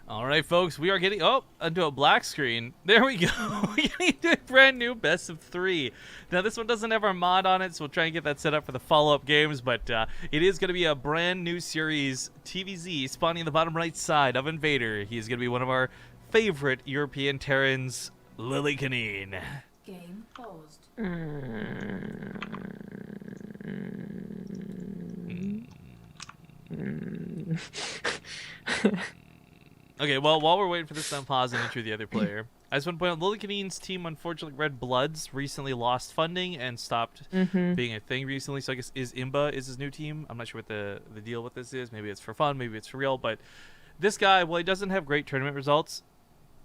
All right, folks, we are getting into a black screen. There we go. We're getting into a brand new best of 3. Now, this one doesn't have our mod on it, so we'll try and get that set up for the follow-up games. But it is going to be a brand new series, TVZ, spawning in the bottom right side of Invader. He is going to be one of our favorite European Terrans, Lillekanin. Game paused. Okay, well, while we're waiting for this to unpause and enter the other player, I just want to point out Lillekanin's team, unfortunately, Red Bloods, recently lost funding and stopped being a thing recently. So I guess Imba is his new team. I'm not sure what the deal with this is. Maybe it's for fun, maybe it's for real. But this guy, while he doesn't have great tournament results,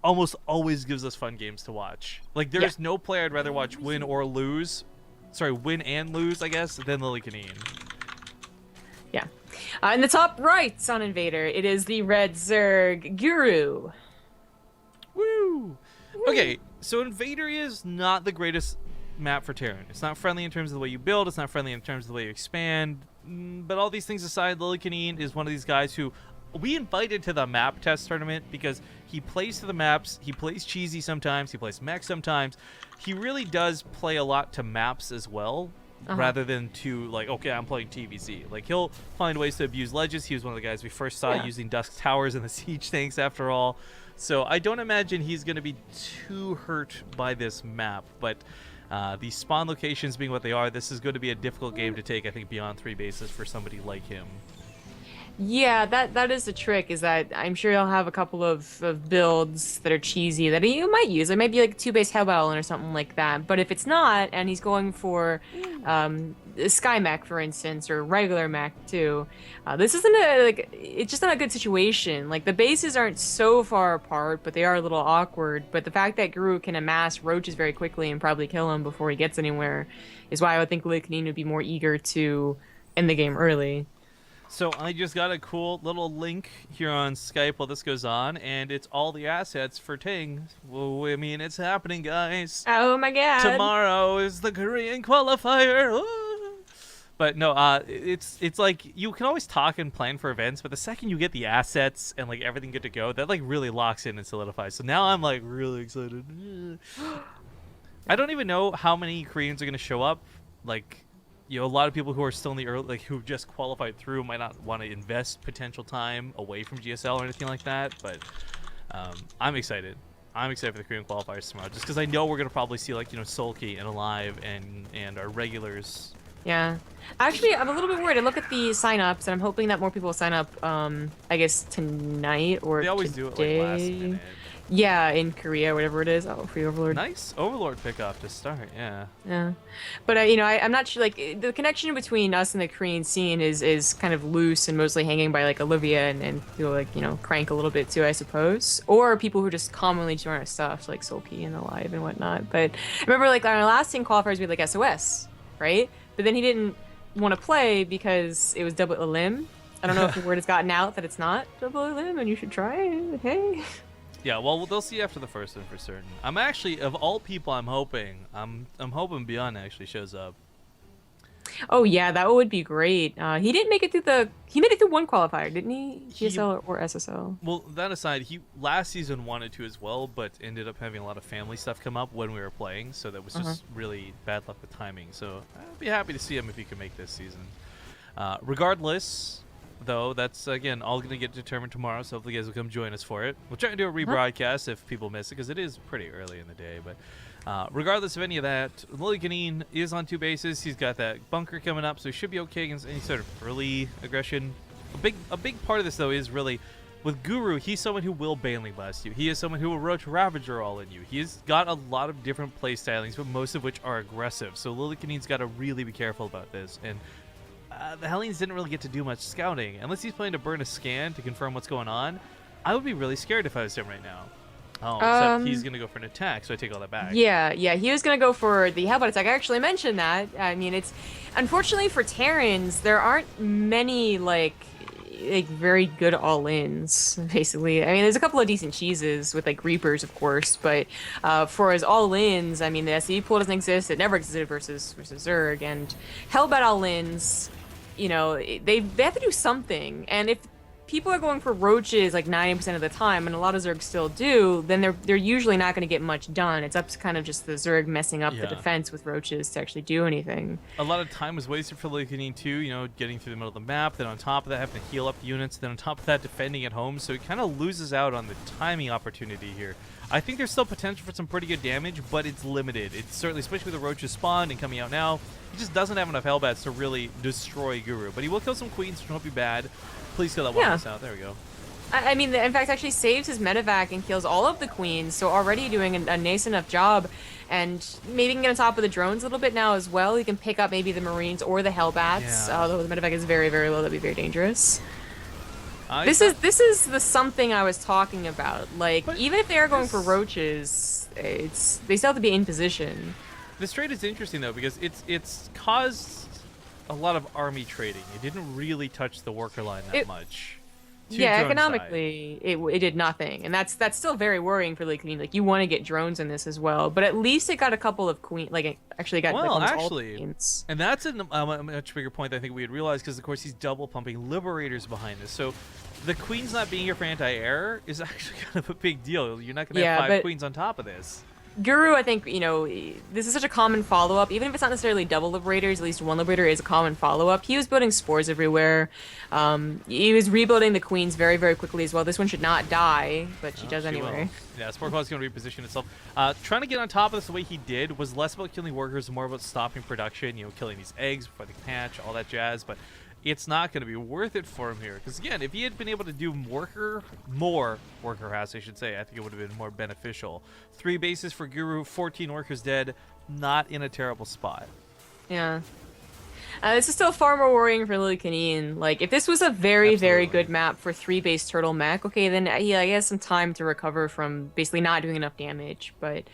almost always gives us fun games to watch. Like, there's no player I'd rather watch win or lose. Sorry, win and lose, I guess, than Lillekanin. Yeah. In the top right on Invader, it is the Red Zerg Guru. Woo! Okay, so Invader is not the greatest map for Terran. It's not friendly in terms of the way you build. It's not friendly in terms of the way you expand. But all these things aside, Lillekanin is one of these guys who we invited to the map test tournament because he plays to the maps. He plays cheesy sometimes. He plays mech sometimes. He really does play a lot to maps as well. Rather than to, like, okay, I'm playing TVZ. Like, he'll find ways to abuse ledges. He was one of the guys we first saw using Dusk Towers and the Siege tanks, after all. So I don't imagine he's going to be too hurt by this map. But the spawn locations being what they are, this is going to be a difficult game to take, I think, beyond 3 bases for somebody like him. Yeah, that is the trick, is that I'm sure he'll have a couple of builds that are cheesy that you might use. It might be like 2-base Hellbound or something like that. But if it's not, and he's going for Sky Mech, for instance, or regular Mech too, this isn't it's just not a good situation. Like, the bases aren't so far apart, but they are a little awkward. But the fact that Guru can amass roaches very quickly and probably kill him before he gets anywhere is why I would think Lillekanin would be more eager to end the game early. So I just got a cool little link here on Skype while this goes on, and it's all the assets for Ting. Well, I mean, it's happening, guys. Oh my god. Tomorrow is the Korean qualifier. But no, it's like you can always talk and plan for events, but the second you get the assets and like everything good to go, that like really locks in and solidifies. So now I'm like really excited. I don't even know how many Koreans are going to show up. Like, you know, a lot of people who are still in the early, like, who've just qualified through might not want to invest potential time away from GSL or anything like that, but I'm excited. I'm excited for the Korean qualifiers tomorrow, just because I know we're going to probably see, like, you know, Sulky and Alive and our regulars. Yeah. Actually, I'm a little bit worried. I look at the sign-ups, and I'm hoping that more people will sign up, I guess, tonight or They always today. do it, like, last minute. Yeah, in Korea, whatever it is. Oh, free Overlord. Nice Overlord pickoff to start, yeah. Yeah. But, you know, I'm not sure, like, the connection between us and the Korean scene is kind of loose and mostly hanging by, like, Olivia and people, like, you know, Crank a little bit, too, I suppose. Or people who just commonly join our stuff, like Sulky and Alive and whatnot. But I remember, like, on our last team qualifiers, we had, like, SOS, right? But then he didn't want to play because it was double limb. I don't know if the word has gotten out that it's not double limb and you should try it. Hey. Yeah, well, they'll see after the first one for certain. I'm actually, of all people, I'm hoping Beyond actually shows up. Oh yeah, that would be great. He didn't make it through he made it through one qualifier, didn't he? GSL or SSL? Well, that aside, he last season wanted to as well, but ended up having a lot of family stuff come up when we were playing, so that was just really bad luck with timing. So I'd be happy to see him if he can make this season. Regardless, though, that's, again, all going to get determined tomorrow, so hopefully you guys will come join us for it. We'll try to do a rebroadcast if people miss it, because it is pretty early in the day. But regardless of any of that, Lillekanin is on 2 bases. He's got that bunker coming up, so he should be okay against any sort of early aggression. A big part of this, though, is really, with Guru, he's someone who will Baneley blast you. He is someone who will Roach Ravager all in you. He's got a lot of different play stylings, but most of which are aggressive. So Lillekanin's got to really be careful about this. And the Hellenes didn't really get to do much scouting. Unless he's planning to burn a scan to confirm what's going on, I would be really scared if I was him right now. Oh, except he's going to go for an attack, so I take all that back. Yeah, he was going to go for the Hellbound attack. I actually mentioned that. I mean, it's... Unfortunately for Terrans, there aren't many, like very good all-ins, basically. I mean, there's a couple of decent cheeses with, like, Reapers, of course, but for as all-ins, I mean, the SE pool doesn't exist. It never existed versus Zerg, and Hellbound all-ins, you know, they have to do something, and if people are going for roaches like 90% of the time, and a lot of Zergs still do, then they're usually not going to get much done. It's up to kind of just the Zerg messing up the defense with roaches to actually do anything. A lot of time was wasted for Lillekanin too, you know, getting through the middle of the map, then on top of that having to heal up the units, then on top of that defending at home, so he kind of loses out on the timing opportunity here. I think there's still potential for some pretty good damage, but it's limited. It's certainly, especially with the roaches spawned and coming out now, he just doesn't have enough Hellbats to really destroy Guru. But he will kill some queens, which won't be bad. Please kill that one out. There we go. I mean, in fact, actually saves his medevac and kills all of the queens, so already doing a nice enough job. And maybe he can get on top of the drones a little bit now as well. He can pick up maybe the Marines or the Hellbats, although the medevac is very, very low. That'd be very dangerous. This is the something I was talking about. Like, even if they are going for roaches, they still have to be in position. This trade is interesting though because it's caused a lot of army trading. It didn't really touch the worker line that much. Yeah, economically, it did nothing, and that's still very worrying for Lillekanin. Like, you want to get drones in this as well, but at least it got a couple of actually got all queens. And that's a much bigger point than I think we had realized, because of course he's double pumping liberators behind this. So the queens not being here for anti-air is actually kind of a big deal. You're not going to have 5 queens on top of this. Guru, I think, you know, this is such a common follow-up. Even if it's not necessarily double liberators, at least one liberator is a common follow-up. He was building spores everywhere. He was rebuilding the queens very, very quickly as well. This one should not die, but she does anyway. Yeah, Spore Claw is going to reposition itself. Trying to get on top of this the way he did was less about killing workers and more about stopping production, you know, killing these eggs before they can hatch, all that jazz. But it's not going to be worth it for him here. Because, again, if he had been able to do more worker harass, I should say, I think it would have been more beneficial. 3 bases for Guru, 14 workers dead, not in a terrible spot. Yeah. This is still far more worrying for Lillekanin. Like, if this was a very, very good map for 3-base turtle mech, okay, then he has some time to recover from basically not doing enough damage. But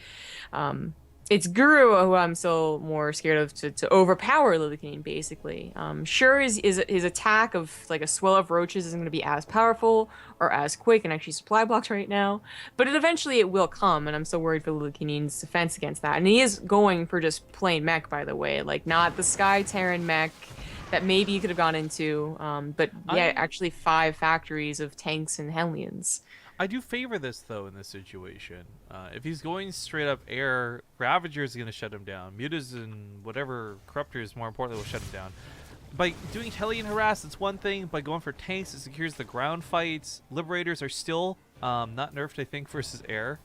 it's Guru who I'm still more scared of to overpower Lillekanin, basically. Sure, his attack of like a swell of roaches isn't going to be as powerful or as quick and actually supply blocks right now, but eventually it will come, and I'm still worried for Lillekanin's defense against that. And he is going for just plain mech, by the way, like not the Sky Terran mech that maybe you could have gone into, but yeah, actually 5 factories of tanks and Hellions. I do favor this, though, in this situation. If he's going straight up air, Ravagers is going to shut him down. Mutas and whatever Corruptors, more importantly, will shut him down. By doing Hellion Harass, it's one thing. By going for tanks, it secures the ground fights. Liberators are still not nerfed, I think, versus air.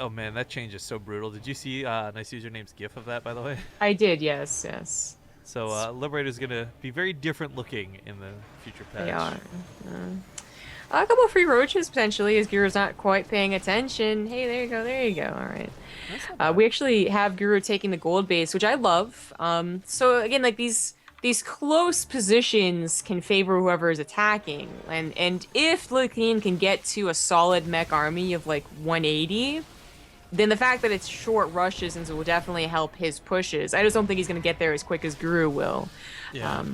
Oh, man, that change is so brutal. Did you see Nice Username's GIF of that, by the way? I did, yes. So Liberator is going to be very different looking in the future patch. They are. A couple of free roaches, potentially, as Guru's not quite paying attention. Hey, there you go. All right. We actually have Guru taking the gold base, which I love. So, again, like, these close positions can favor whoever is attacking. And if Lillekanin can get to a solid mech army of, like, 180, then the fact that it's short rushes will definitely help his pushes. I just don't think he's going to get there as quick as Guru will. Yeah.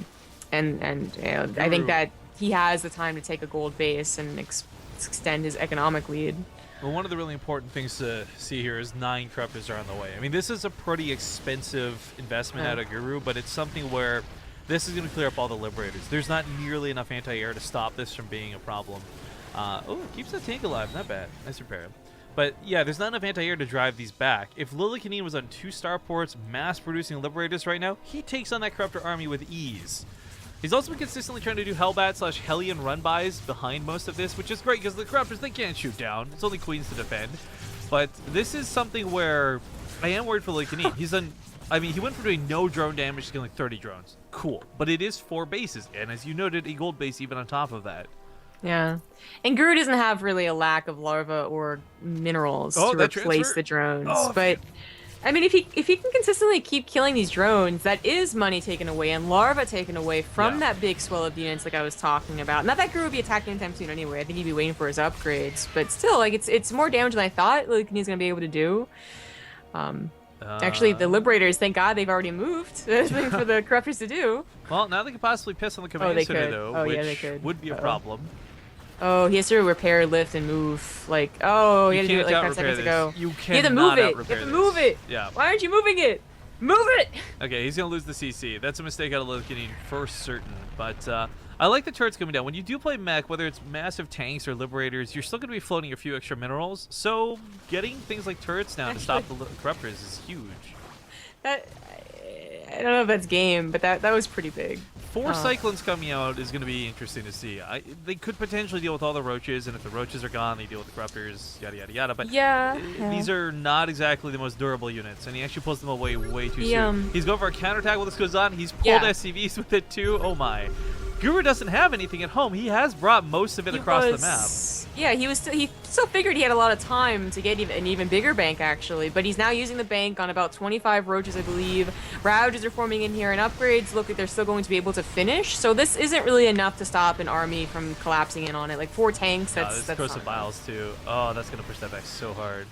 I think that he has the time to take a gold base and extend his economic lead. Well, one of the really important things to see here is 9 Corruptors are on the way. I mean, this is a pretty expensive investment out of Guru, but it's something where this is going to clear up all the Liberators. There's not nearly enough anti-air to stop this from being a problem. Oh, it keeps that tank alive. Not bad. Nice repair. But yeah, there's not enough anti-air to drive these back. If Lillekanin was on 2 starports, mass-producing Liberators right now, he takes on that Corruptor army with ease. He's also been consistently trying to do Hellbat/Hellion run-bys behind most of this, which is great because the Corruptors, they can't shoot down. It's only Queens to defend. But this is something where I am worried for Lillekanin. He went from doing no drone damage to killing 30 drones. Cool. But it is 4 bases, and as you noted, a gold base even on top of that. Yeah. And Guru doesn't have really a lack of larva or minerals to replace the drones. But I mean, if he can consistently keep killing these drones, that is money taken away and larva taken away from that big swell of units like I was talking about. Not that Guru would be attacking anytime soon anyway. I think he'd be waiting for his upgrades. But still, like, it's more damage than I thought Lillekanin's going to be able to do. Actually, the Liberators, thank God they've already moved. There's nothing for the Corruptors to do. Well, now they could possibly piss on the command center, though, which would be a problem. Oh, he has to repair, lift, and move. Like, oh, he had to do it like 5 seconds ago. You have to move it. You have to move it. Yeah. Why aren't you moving it? Move it! Okay, he's gonna lose the CC. That's a mistake out of Lillekanin for certain. But I like the turrets coming down. When you do play mech, whether it's massive tanks or liberators, you're still gonna be floating a few extra minerals. So getting things like turrets down to stop the corruptors is huge. That I don't know if that's game, but that was pretty big. 4 cyclones coming out is going to be interesting to see. They could potentially deal with all the roaches, and if the roaches are gone, they deal with the corruptors, yada yada yada. But these are not exactly the most durable units, and he actually pulls them away way too soon. He's going for a counterattack while this goes on. He's pulled SCVs with it too. Oh my. Guru doesn't have anything at home. He has brought most of it across the map. Yeah, he still figured he had a lot of time to get an even bigger bank, actually. But he's now using the bank on about 25 roaches, I believe. Ravages are forming in here, and upgrades look like they're still going to be able to finish. So this isn't really enough to stop an army from collapsing in on it. Like 4 tanks, that's Corsair Biles too. Oh, that's going to push that back so hard.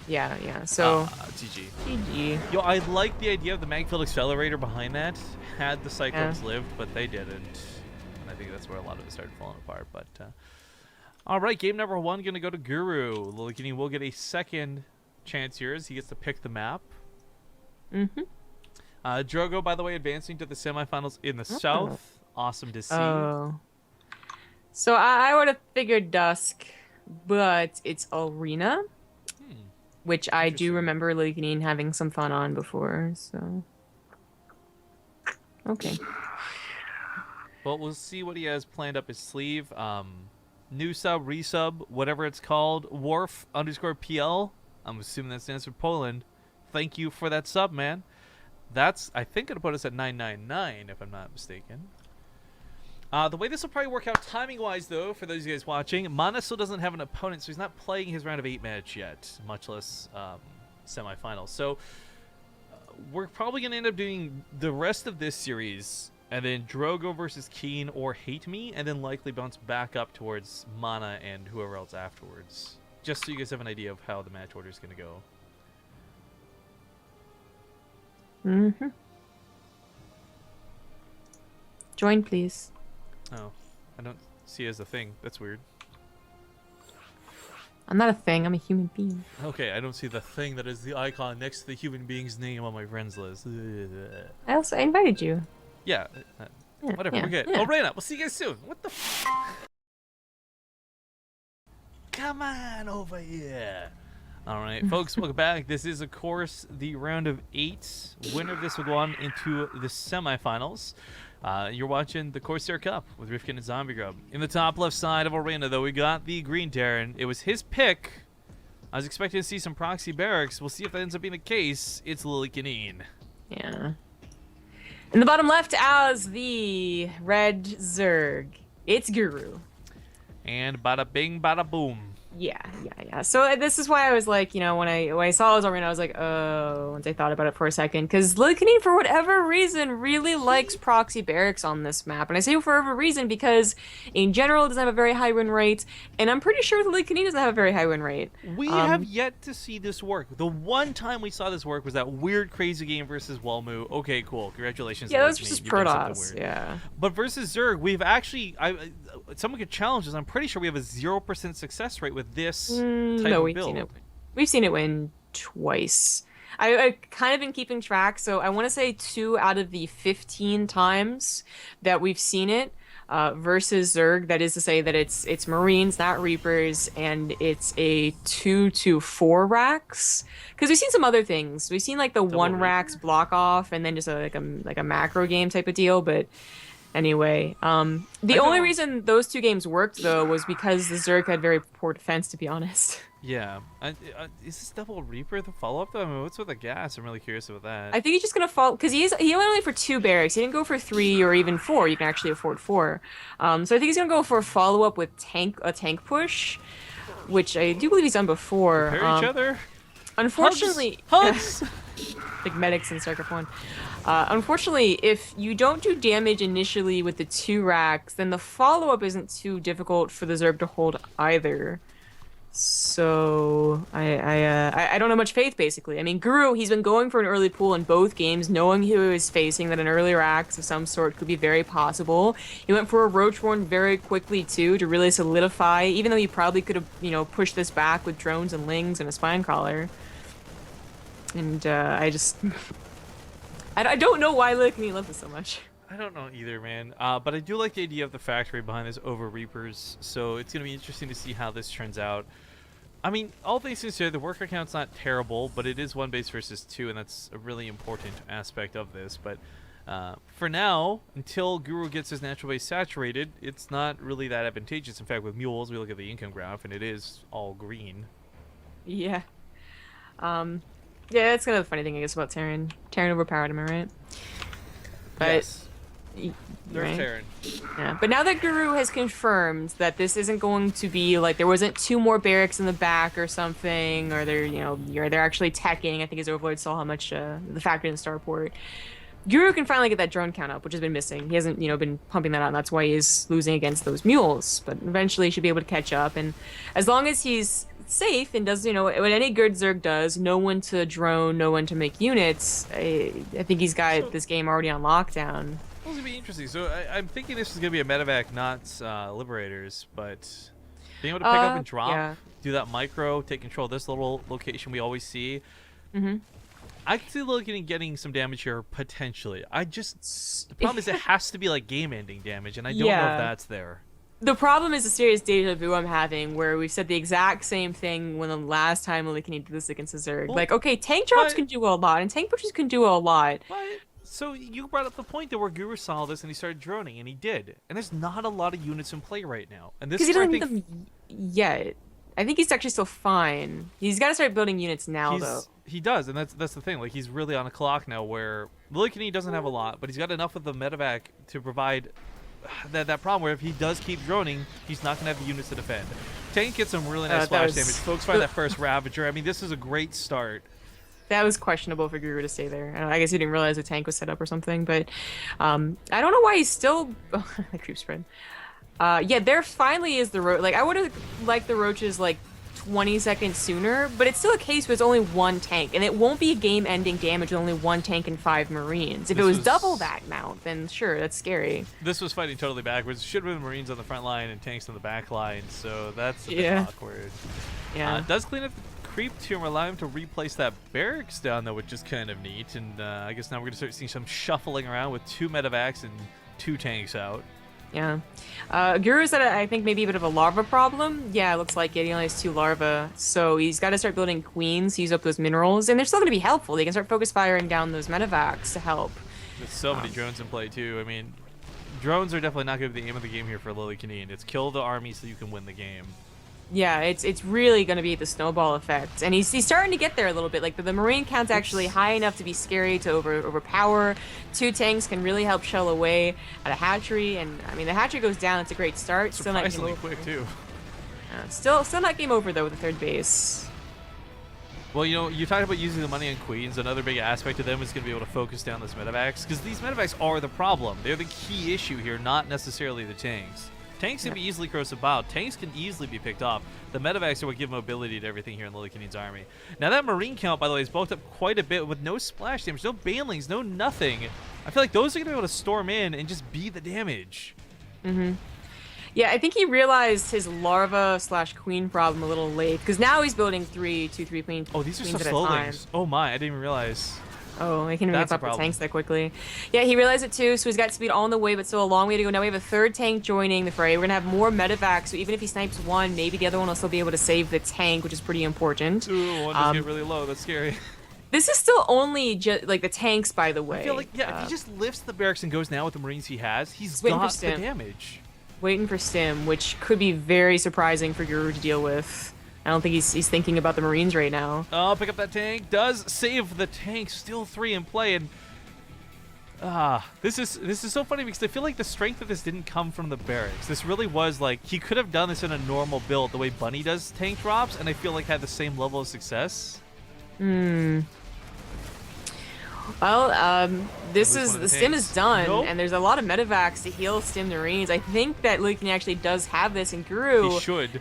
Yeah. So GG. GG. Yo, I like the idea of the Magfield Accelerator behind that. Had the Cyclones lived, but they didn't. I think that's where a lot of it started falling apart. But all right, game number 1 gonna go to Guru. Lillekanin will get a second chance here as he gets to pick the map. Drogo, by the way, advancing to the semifinals in the south. Awesome to see. So I would have figured Dusk, but it's Arena, which I do remember Lillekanin having some fun on before. So okay. Well, we'll see what he has planned up his sleeve. New sub, resub, whatever it's called. Wharf_PL. I'm assuming that stands for Poland. Thank you for that sub, man. That's, I think, going to put us at 999, if I'm not mistaken. The way this will probably work out timing-wise, though, for those of you guys watching, Mana still doesn't have an opponent, so he's not playing his round of 8 match yet, much less semifinals. So we're probably going to end up doing the rest of this series, and then Drogo versus Keen or Hate Me, and then likely bounce back up towards Mana and whoever else afterwards. Just so you guys have an idea of how the match order is going to go. Join, please. Oh, I don't see it as a thing. That's weird. I'm not a thing. I'm a human being. Okay, I don't see the thing that is the icon next to the human being's name on my friends list. I invited you. Yeah, whatever. We're good. Oh, Reina, we'll see you guys soon. What the Come on over here. All right, folks, welcome back. This is, of course, the round of 8. Winner of this will go on into the semifinals. You're watching the Corsair Cup with Rifkin and Zombie Grub. In the top left side of Arena, though, we got the Green Terran. It was his pick. I was expecting to see some proxy barracks. We'll see if that ends up being the case. It's Lillekanin. Yeah. In the bottom left, as the red Zerg, it's Guru. And bada bing, bada boom. Yeah. So this is why I was like, you know, when I saw it was Arena, I was like, oh, once I thought about it for a second, because Lillekanin, for whatever reason, really likes proxy barracks on this map. And I say for whatever reason because, in general, it doesn't have a very high win rate, and I'm pretty sure Lillekanin doesn't have a very high win rate. We have yet to see this work. The one time we saw this work was that weird, crazy game versus Walmu. Okay, cool. Congratulations. Yeah, that was just Protoss. Yeah. But versus Zerg, we've actually, someone could challenge us. I'm pretty sure we have a 0% success rate with this type of build. We've seen it win twice. I've kind of been keeping track, so I want to say 2 out of the 15 times that we've seen it versus Zerg. That is to say that it's Marines, not Reapers, and it's a 2-4 racks. Because we've seen some other things. We've seen like the double 1 racks block off, and then just like a macro game type of deal, but. Anyway, the only reason those 2 games worked, though, was because the Zerg had very poor defense, to be honest. Yeah. Is this double Reaper the follow-up, though? I mean, what's with the gas? I'm really curious about that. I think he's just going to fall, because he went only for 2 barracks. He didn't go for 3 or even 4. You can actually afford 4. So I think he's going to go for a follow-up with a tank push, which I do believe he's done before. Repair each other? Unfortunately... Hugs! Like medics in StarCraft 1. Unfortunately, if you don't do damage initially with the 2 racks, then the follow-up isn't too difficult for the Zerg to hold either. So I don't have much faith, basically. I mean, Guru, he's been going for an early pull in both games, knowing who he was facing, that an earlier axe of some sort could be very possible. He went for a Roachborn very quickly, too, to really solidify, even though he probably could have, you know, pushed this back with drones and lings and a spine crawler. And I just... I don't know why Lillekanin loves this so much. I don't know either, man. But I do like the idea of the factory behind this over Reapers, so it's going to be interesting to see how this turns out. I mean, all things considered, the worker count's not terrible, but it is 1 base versus 2, and that's a really important aspect of this. But for now, until Guru gets his natural base saturated, it's not really that advantageous. In fact, with mules, we look at the income graph, and it is all green. Yeah. Yeah, that's kind of the funny thing, I guess, about Terran. Terran overpowered him, right? But, yes. Nerf right? Terran. Yeah, but now that Guru has confirmed that this isn't going to be like there wasn't 2 more barracks in the back or something, or they're actually teching. I think his overlord saw how much the factory in the starport. Guru can finally get that drone count up, which has been missing. He hasn't, been pumping that out, and that's why he's losing against those mules. But eventually, he should be able to catch up. And as long as he's safe and does, what any good Zerg does, no one to drone, no one to make units, I think he's got this game already on lockdown. Well, it's going to be interesting. So I'm thinking this is going to be a medevac, not Liberators, but being able to pick up and drop, do that micro, take control of this little location we always see. Mm-hmm. I can see Lillekanin getting some damage here, potentially. The problem is it has to be like game-ending damage, and I don't know if that's there. The problem is a serious deja vu I'm having, where we said the exact same thing when the last time Lillekanin did this against the Zerg. Well, like, okay, tank drops can do a lot, and tank pushes can do a lot. But, so you brought up the point that where Guru saw this and he started droning, and he did. And there's not a lot of units in play right now. And this is he doesn't need them yet. I think he's actually still fine. He's got to start building units now, though. He does, and that's the thing. Like, he's really on a clock now where Lillekanin doesn't have a lot, but he's got enough of the medevac to provide that problem where if he does keep droning, he's not going to have the units to defend. Tank gets some really nice splash damage. Folks find that first Ravager. I mean, this is a great start. That was questionable for Guru to stay there. I guess he didn't realize the tank was set up or something, but I don't know why he's still... the creep spread. Yeah, there finally is the roach. Like, I would have liked the roaches, 20 seconds sooner, but it's still a case where it's only 1 tank, and it won't be game-ending damage with only 1 tank and 5 Marines. If it was double that amount, then sure, that's scary. This was fighting totally backwards. Should have been Marines on the front line and tanks on the back line, so that's a bit awkward. Yeah. It does clean up the creep tomb, allow him to replace that barracks down, though, which is kind of neat, and I guess now we're going to start seeing some shuffling around with 2 medevacs and 2 tanks out. Yeah. Guru's had, I think, maybe a bit of a larva problem. Yeah, it looks like it. He only has 2 larvae. So he's got to start building queens, use up those minerals. And they're still going to be helpful. They can start focus firing down those medevacs to help. There's so many drones in play, too. I mean, drones are definitely not going to be the aim of the game here for Lillekanin. It's kill the army so you can win the game. Yeah, it's really going to be the snowball effect. And he's starting to get there a little bit. Like, the Marine count's actually high enough to be scary to overpower. 2 tanks can really help shell away at a hatchery. And, I mean, the hatchery goes down. It's a great start. Still not game over. Quick, too. Still not game over, though, with the 3rd base. Well, you talked about using the money on queens. Another big aspect of them is going to be able to focus down those medevacs. Because these medevacs are the problem. They're the key issue here, not necessarily the tanks. Tanks can be easily corrosive about. Tanks can easily be picked off. The medevacs are what give mobility to everything here in Lillekanin's army. Now that Marine count, by the way, is bulked up quite a bit with no splash damage, no banelings, no nothing. I feel like those are going to be able to storm in and just be the damage. Mm-hmm. Yeah, I think he realized his larva/queen problem a little late, because now he's building 3 queens. Oh, these are so slowlings. Oh my, I didn't even realize. Oh, I can ramp up the tanks that quickly. Yeah, he realized it too, so he's got speed all on the way, but still a long way to go. Now we have a 3rd tank joining the fray. We're going to have more medevacs, so even if he snipes 1, maybe the other one will still be able to save the tank, which is pretty important. Ooh, one just get really low. That's scary. This is still only just the tanks, by the way. I feel like, if he just lifts the barracks and goes now with the Marines he has, he's got the damage. Waiting for stim, which could be very surprising for Guru to deal with. I don't think he's thinking about the Marines right now. Oh, pick up that tank. Does save the tank. Still 3 in play. And this is so funny because I feel like the strength of this didn't come from the barracks. This really was like, he could have done this in a normal build the way Bunny does tank drops, and I feel like had the same level of success. Well, the stim is done, and there's a lot of medevacs to heal stim Marines. I think that Lillekanin actually does have this in Guru. He should.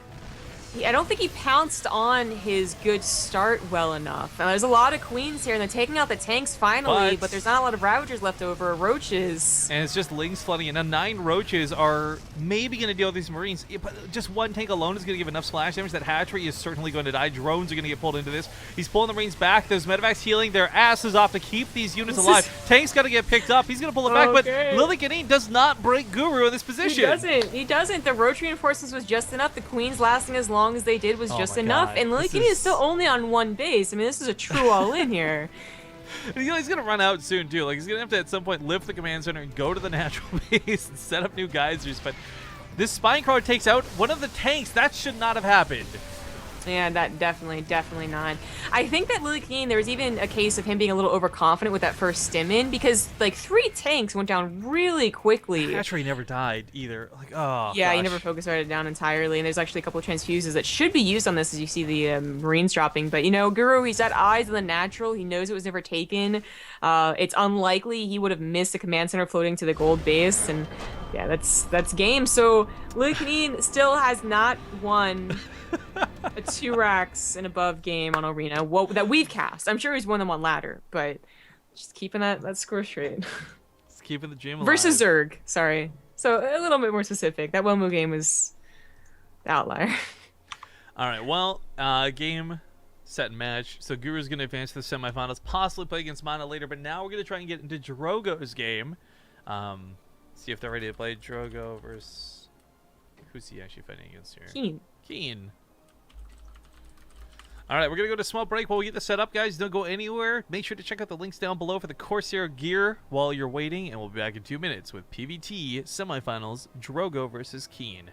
I don't think he pounced on his good start well enough. And there's a lot of queens here, and they're taking out the tanks finally, but there's not a lot of Ravagers left over, or roaches. And it's just Lings flooding in. Now 9 roaches are maybe going to deal with these Marines, but just one tank alone is going to give enough splash damage that hatchery is certainly going to die. Drones are going to get pulled into this. He's pulling the Marines back. There's medevacs healing their asses off to keep these units alive. Tank's got to get picked up. He's going to pull it back, but Lillekanin does not break Guru in this position. He doesn't. The roach reinforcements was just enough. The queens lasting as long as they did was just enough. And Lillekanin is still only on 1 base. I mean, this is a true all-in here. You know, he's going to run out soon, too. Like, he's going to have to, at some point, lift the command center and go to the natural base and set up new geysers. But this Spinecrawler takes out one of the tanks. That should not have happened. Yeah, that definitely not. I think that Lillekanin, there was even a case of him being a little overconfident with that first stim in, because like 3 tanks went down really quickly. Hatchery never died either. Like, oh, yeah, gosh. he never focused it down entirely, and there's actually a couple of transfuses that should be used on this as you see the Marines dropping. But you know, Guru, he's got eyes on the natural. He knows it was never taken. It's unlikely he would have missed the command center floating to the gold base, and yeah, that's game. So Lillekanin still has not won a 2 racks and above game on Arena that we've cast. I'm sure he's won them on ladder, but just keeping that score straight. Just keeping the dream alive. Versus Zerg, sorry. So a little bit more specific. That Wemu game was the outlier. All right, well, game, set, and match. So Guru's going to advance to the semifinals, possibly play against Mana later, but now we're going to try and get into Drogo's game. See if they're ready to play. Drogo versus... Who's he actually fighting against here? Keen. All right, we're going to go to a small break while we get this set up, guys. Don't go anywhere. Make sure to check out the links down below for the Corsair Gear while you're waiting, and we'll be back in 2 minutes with PVT semifinals, Drogo versus Keen.